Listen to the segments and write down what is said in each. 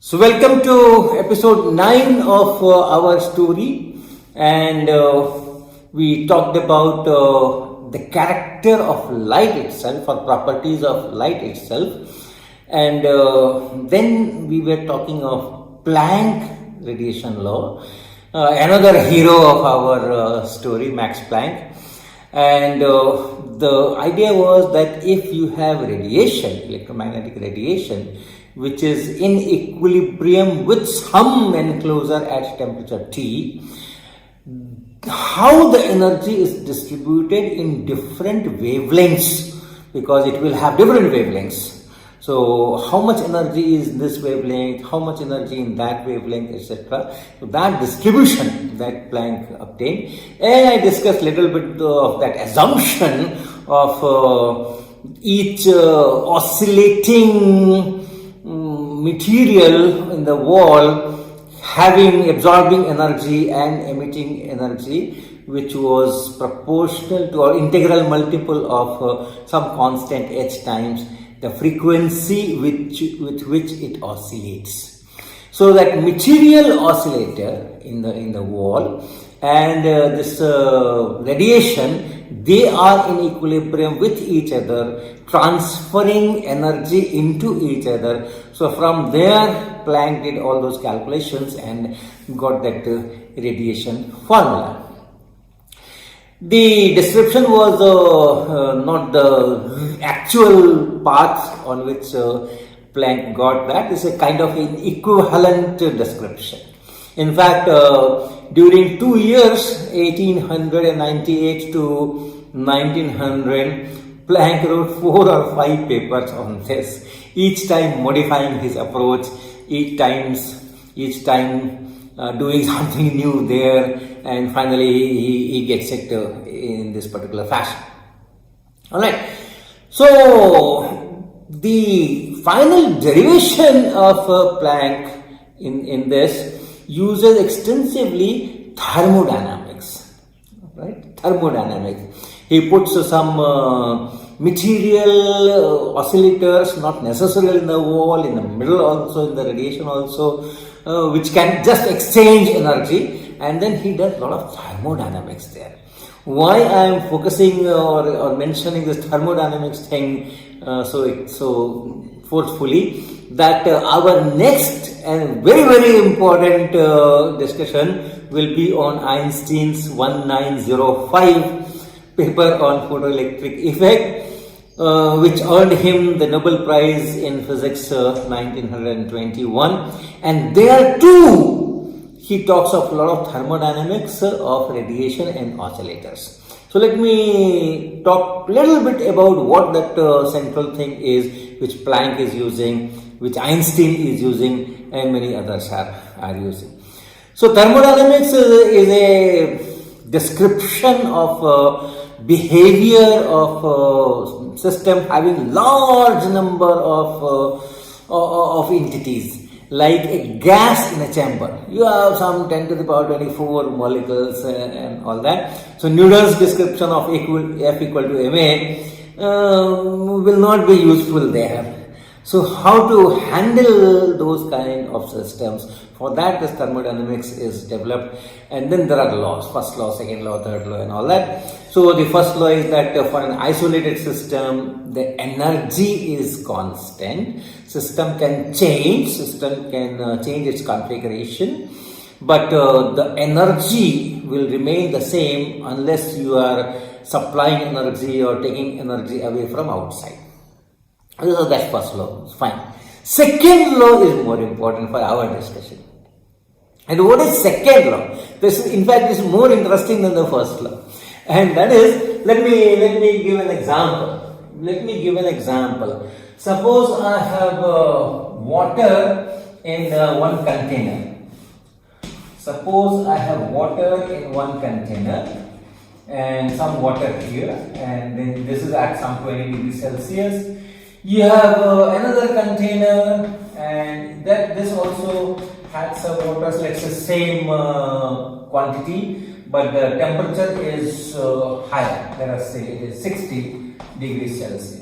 So, welcome to episode 9 of our story, and we talked about the character of light itself or properties of light itself, and then we were talking of Planck radiation law, another hero of our story, Max Planck. And the idea was that if you have radiation, electromagnetic radiation, which is in equilibrium with some enclosure at temperature T, how the energy is distributed in different wavelengths, because it will have different wavelengths. So how much energy is in this wavelength, how much energy in that wavelength, etc. So that distribution that Planck obtained, and I discussed a little bit of that assumption of each oscillating material in the wall absorbing energy and emitting energy, which was proportional to or integral multiple of some constant h times the frequency with which it oscillates. So that material oscillator in the wall and this radiation, they are in equilibrium with each other, transferring energy into each other. So from there, Planck did all those calculations and got that radiation formula. The description was not the actual path on which Planck got that. It's a kind of an equivalent description. In fact, during 2 years, 1898 to 1900, Planck wrote 4 or 5 papers on this, each time modifying his approach, each time doing something new there, and finally he gets it in this particular fashion. Alright, so the final derivation of Planck in this uses extensively thermodynamics, right? Thermodynamics. He puts some material oscillators, not necessarily in the wall, in the middle also, in the radiation also, which can just exchange energy, and then he does a lot of thermodynamics there. Why I am focusing or mentioning this thermodynamics thing so forcefully, that our next and very, very important discussion will be on Einstein's 1905 paper on photoelectric effect, which earned him the Nobel Prize in Physics 1921, and there too he talks of a lot of thermodynamics of radiation and oscillators. So let me talk a little bit about what that central thing is, which Planck is using, which Einstein is using, and many others are using. So thermodynamics is a description of behavior of system having large number of entities, like a gas in a chamber. You have some 10 to the power 24 molecules and all that. So Newton's description of F equal to ma will not be useful there. So how to handle those kind of systems, for that this thermodynamics is developed, and then there are laws, first law, second law, third law and all that. So the first law is that for an isolated system, the energy is constant. System can change its configuration, but the energy will remain the same unless you are supplying energy or taking energy away from outside. So that's first law, fine. Second law is more important for our discussion. And what is second law? This, in fact, is more interesting than the first law. And that is, let me give an example. Suppose I have water in one container. Suppose I have water in one container and some water here, and then this is at some 20 degrees Celsius. You have another container, and that this also had some water, so let's say same quantity, but the temperature is higher. Let us say it is 60 degrees Celsius.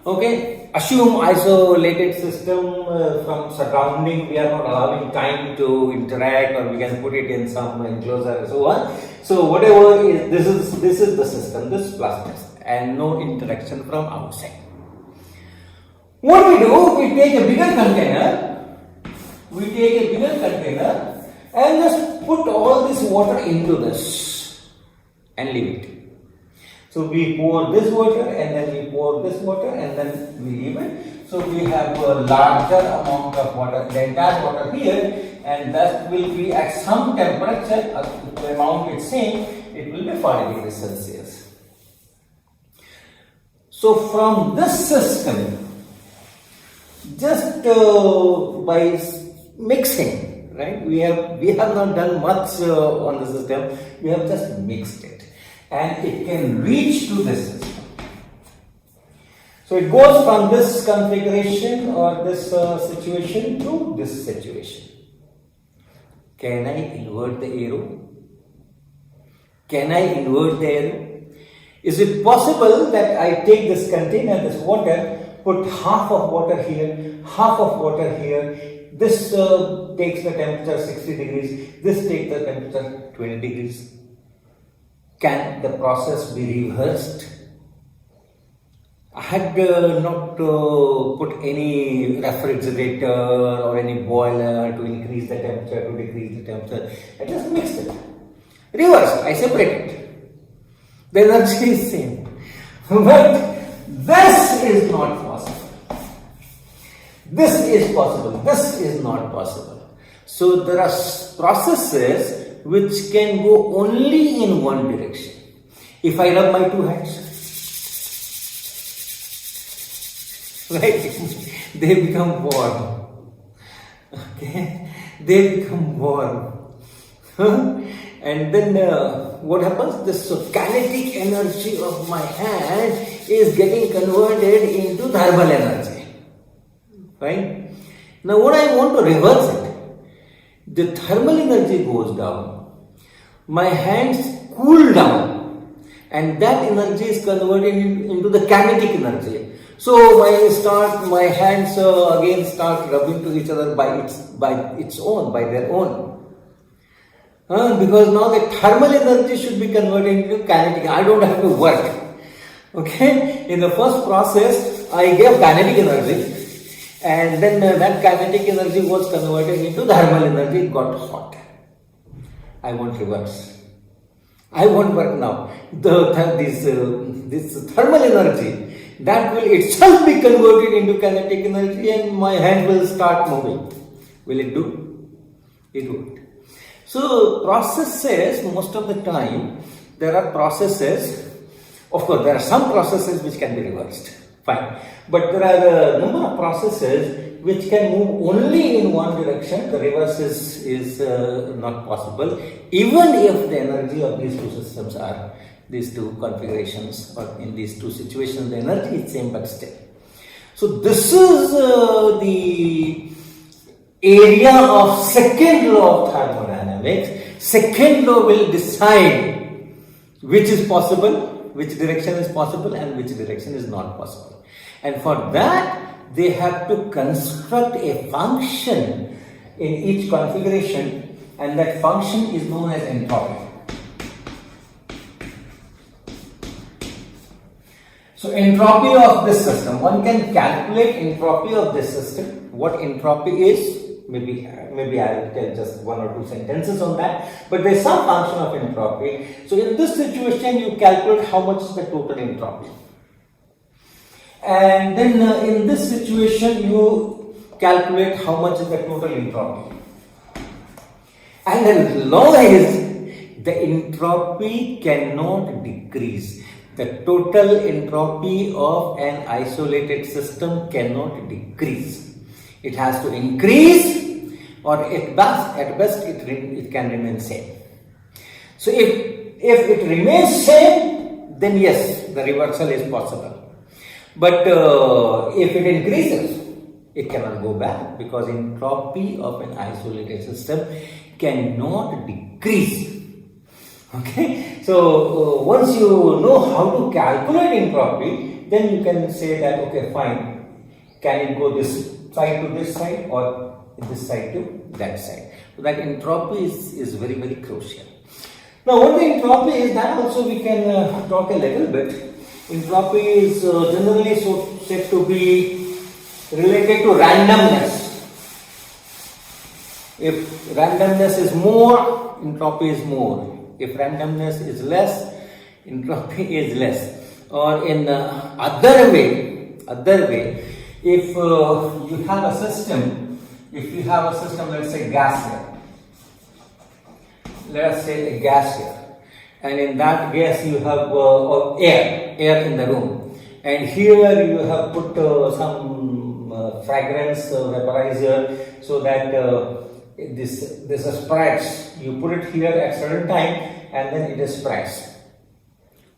Okay, assume isolated system from surrounding. We are not allowing time to interact, or we can put it in some enclosure and so on. So whatever is this is the system, this plus this, and no interaction from outside. What we do? We take a bigger container. And just put all this water into this and leave it. So we pour this water and then we pour this water and then we leave it. So we have a larger amount of water, the entire water here, and that will be at some temperature, the amount it's saying, it will be 40 degrees Celsius. So from this system, just by mixing, right? We have not done much on the system. We have just mixed it, and it can reach to this system. So it goes from this configuration or this situation to this situation. Can I invert the arrow? Is it possible that I take this container, this water, put half of water here, half of water here? This takes the temperature 60 degrees, this takes the temperature 20 degrees. Can the process be reversed? I had not put any refrigerator or any boiler to increase the temperature, to decrease the temperature. I just mixed it. Reversed, I separated. The energy is same. But this is not possible. This is possible. This is not possible. So there are processes which can go only in one direction. If I rub my two hands, right, they become warm. Okay, they become warm. And then what happens? This kinetic energy of my hand is getting converted into thermal energy. Right? Now what I want to reverse it, the thermal energy goes down, my hands cool down, and that energy is converted into the kinetic energy. So my hands again start rubbing to each other by their own. Because now the thermal energy should be converted into kinetic. I don't have to work. Okay? In the first process, I gave kinetic energy, and then that kinetic energy was converted into thermal energy. It got hot. I want reverse. I won't work now. This thermal energy, that will itself be converted into kinetic energy, and my hand will start moving. Will it do? It won't. So processes, most of the time, there are processes, of course there are some processes which can be reversed, fine. But there are a number of processes which can move only in one direction. The reverse is not possible, even if the energy of these two systems are, these two configurations, or in these two situations, the energy is same but still. So this is the area of second law of thermodynamics. Second law will decide which is possible, which direction is possible, and which direction is not possible. And for that, they have to construct a function in each configuration, and that function is known as entropy. So entropy of this system, one can calculate entropy of this system. What entropy is, maybe I will tell just one or two sentences on that, but there is some function of entropy. So in this situation, you calculate how much is the total entropy. And then in this situation, you calculate how much is the total entropy. And the law is the entropy cannot decrease. The total entropy of an isolated system cannot decrease. It has to increase, or at best it can remain same. So if it remains same, then yes, the reversal is possible. But if it increases, it cannot go back, because entropy of an isolated system cannot decrease. Okay, so once you know how to calculate entropy, then you can say that, okay, fine, can it go this side to this side or this side to that side. So that entropy is very, very crucial. Now what the entropy is, that also we can talk a little bit. Entropy is generally said to be related to randomness. If randomness is more, entropy is more. If randomness is less, entropy is less. Or in other way, if you have a system, let's say gas here. Let us say a gas here, and in that gas you have air in the room, and here you have put some fragrance vaporizer, so that this spreads. You put it here at certain time, and then it spreads.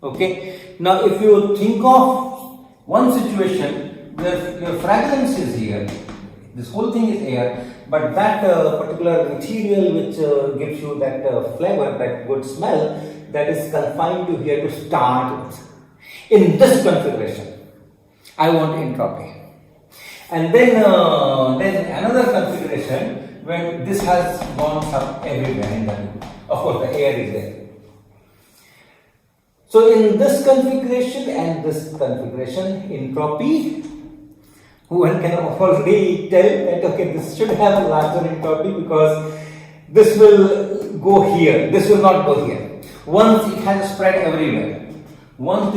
Okay. Now, if you think of one situation where your fragrance is here, this whole thing is air, but that particular material which gives you that flavor, that good smell, that is confined to here to start with. In this configuration, I want entropy. And then another configuration when this has gone up everywhere in the room. Of course, the air is there. So in this configuration and this configuration, entropy, one can already tell that, okay, this should have larger entropy because this will go here, this will not go here. Once it has spread everywhere, once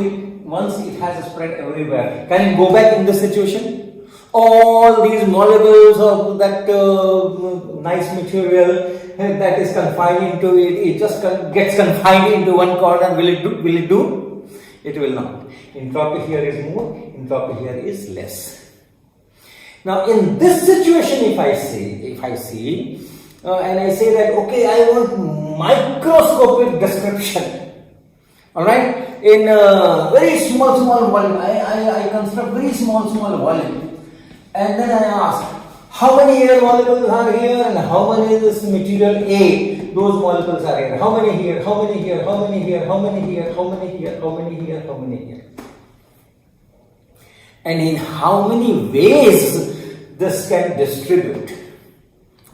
it has spread everywhere, can it go back in this situation? All these molecules of that nice material that is confined into it just gets confined into one corner. Will it do? It will not. Entropy here is more, entropy here is less. Now in this situation, if I see and I say that, okay, I want microscopic description, alright, in a very small volume, I construct very small volume, and then I ask, how many air molecules are here and how many is this material A, those molecules are here, how many here, how many here, how many here, how many here, how many here, how many here, how many here, and in how many ways this can distribute,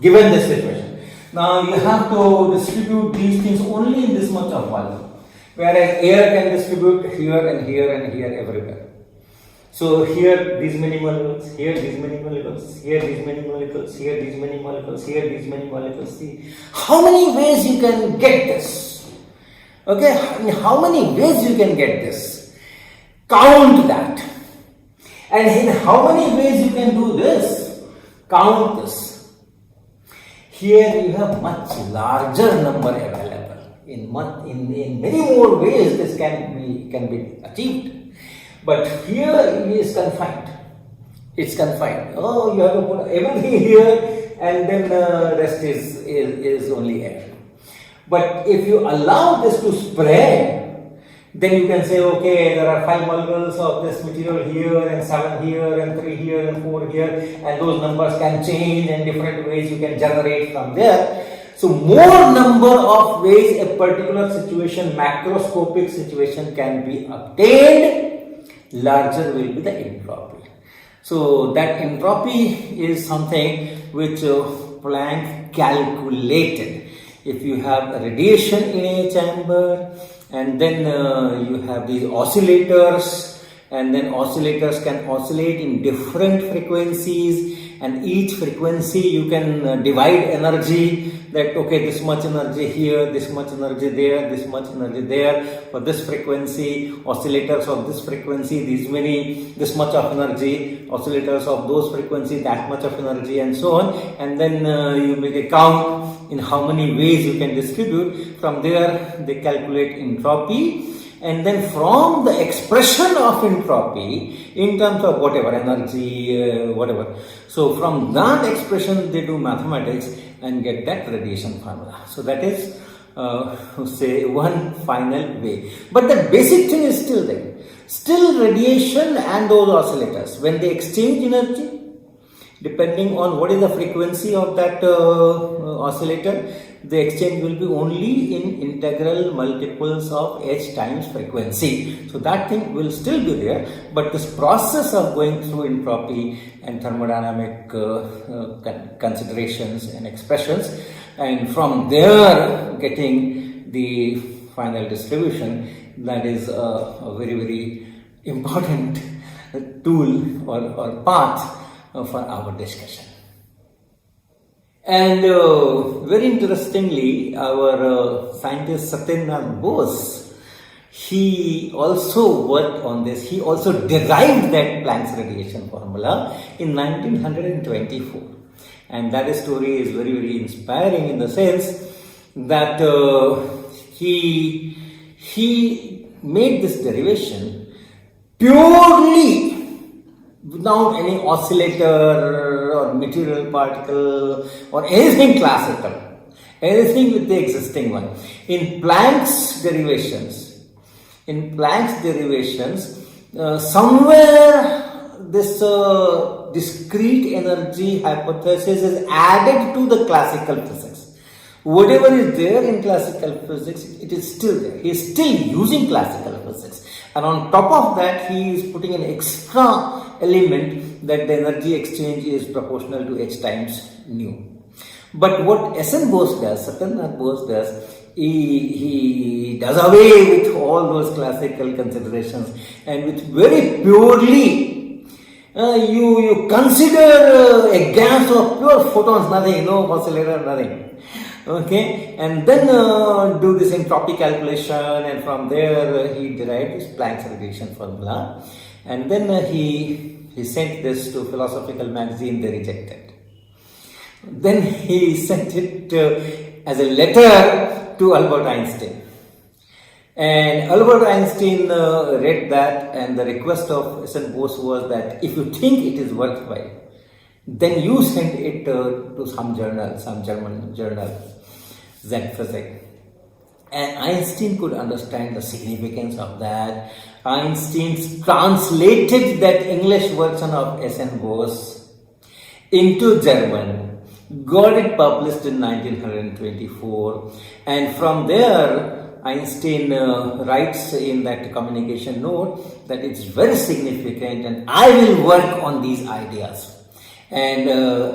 given this situation. Now you have to distribute these things only in this much of volume, whereas air can distribute here and here and here everywhere. So here these many molecules, here these many molecules, here these many molecules, here these many molecules, here these many molecules. See how many ways you can get this. Okay, in how many ways you can get this? Count that. And in how many ways you can do this? Count this. Here you have much larger number available. In many more ways this can be achieved. But here it is confined. It's confined. Oh, you have to put everything here, and then the rest is only air. But if you allow this to spread, then you can say, okay, there are 5 molecules of this material here, and 7 here, and 3 here, and 4 here, and those numbers can change in different ways you can generate from there. So more number of ways a particular situation, macroscopic situation, can be obtained, larger will be the entropy. So that entropy is something which Planck calculated. If you have a radiation in a chamber, and then you have these oscillators, and then oscillators can oscillate in different frequencies, and each frequency you can divide energy, that okay, this much energy here, this much energy there, this much energy there, for this frequency, oscillators of this frequency, this much of energy, oscillators of those frequency, that much of energy, and so on, and then you make a count in how many ways you can distribute. From there they calculate entropy, and then from the expression of entropy in terms of whatever energy, whatever, so from that expression they do mathematics and get that radiation formula. So that is say one final way, but the basic thing is still there. Still radiation and those oscillators, when they exchange energy, Depending on what is the frequency of that oscillator, the exchange will be only in integral multiples of h times frequency. So that thing will still be there, but this process of going through entropy and thermodynamic considerations and expressions, and from there getting the final distribution, that is a very, very important tool or path for our discussion. And very interestingly, our scientist Satyendra Bose, he also worked on this. He also derived that Planck's radiation formula in 1924. And that story is very, very inspiring in the sense that he made this derivation purely without any oscillator or material particle or anything classical, anything with the existing one. In Planck's derivations, somewhere this discrete energy hypothesis is added to the classical physics. Whatever is there in classical physics, it is still there. He is still using classical physics. And on top of that, he is putting an extra element that the energy exchange is proportional to h times nu. But what Satyendra Bose does, he does away with all those classical considerations, and with very purely, you consider a gas of pure photons, nothing, no oscillator, nothing. Okay, and then do this entropy calculation, and from there he derived this Planck's radiation formula, and then he sent this to Philosophical Magazine. They rejected. Then he sent it as a letter to Albert Einstein, and Albert Einstein read that, and the request of S.N. Bose was that if you think it is worthwhile, then you send it to some journal, some German journal, Z Physics. And Einstein could understand the significance of that. Einstein translated that English version of S.N. Bose into German, got it published in 1924, and from there Einstein writes in that communication note that it's very significant and I will work on these ideas. And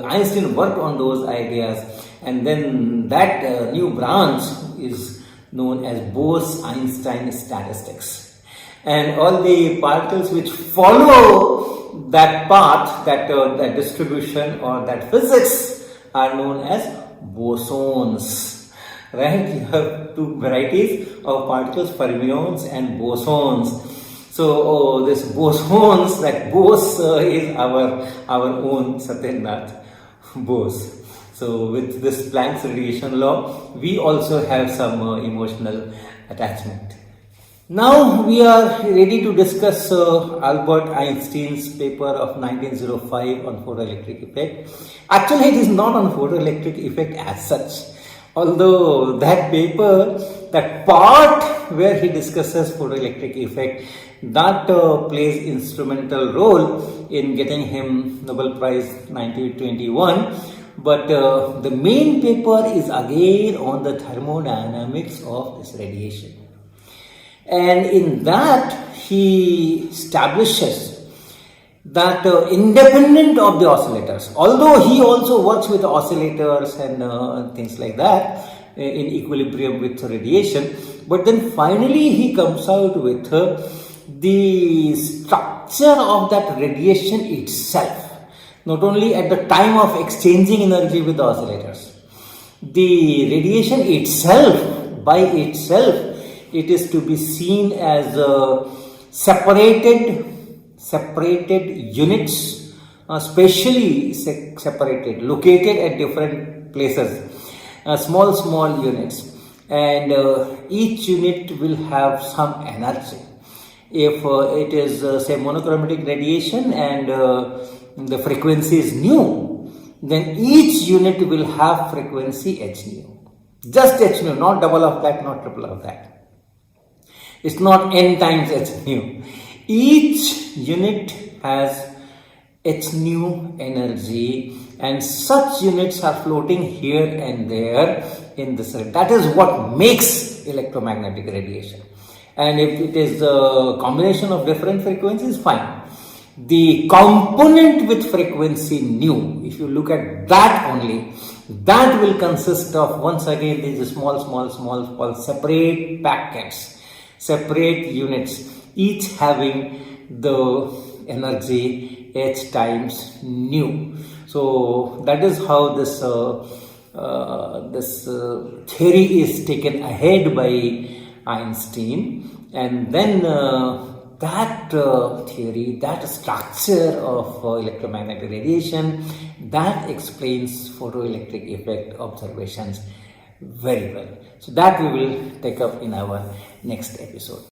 Einstein worked on those ideas, and then that new branch is known as Bose-Einstein statistics. And all the particles which follow that path, that distribution or that physics, are known as bosons. Right? You have two varieties of particles, fermions and bosons. So this bosons, that Bose is our own Satyendra Bose. So with this Planck's radiation law, we also have some emotional attachment. Now we are ready to discuss Albert Einstein's paper of 1905 on photoelectric effect. Actually, it is not on photoelectric effect as such. Although that paper, that part where he discusses photoelectric effect, that plays instrumental role in getting him Nobel Prize 1921. But the main paper is again on the thermodynamics of this radiation. And in that, he establishes that independent of the oscillators, although he also works with oscillators and things like that in equilibrium with radiation, but then finally he comes out with the structure of that radiation itself, not only at the time of exchanging energy with the oscillators. The radiation itself, by itself, it is to be seen as separated units, spatially separated, located at different places, small units, and each unit will have some energy. If it is say monochromatic radiation and the frequency is nu, then each unit will have frequency h nu. Just h nu, not double of that, not triple of that. It's not n times h nu. Each unit has It's new energy, and such units are floating here and there in this. That is what makes electromagnetic radiation. And if it is a combination of different frequencies, fine. The component with frequency nu, if you look at that only, that will consist of, once again, these small separate packets, separate units, each having the energy h times nu. So that is how this theory is taken ahead by Einstein, and then that theory, that structure of electromagnetic radiation, that explains photoelectric effect observations very well. So that we will take up in our next episode.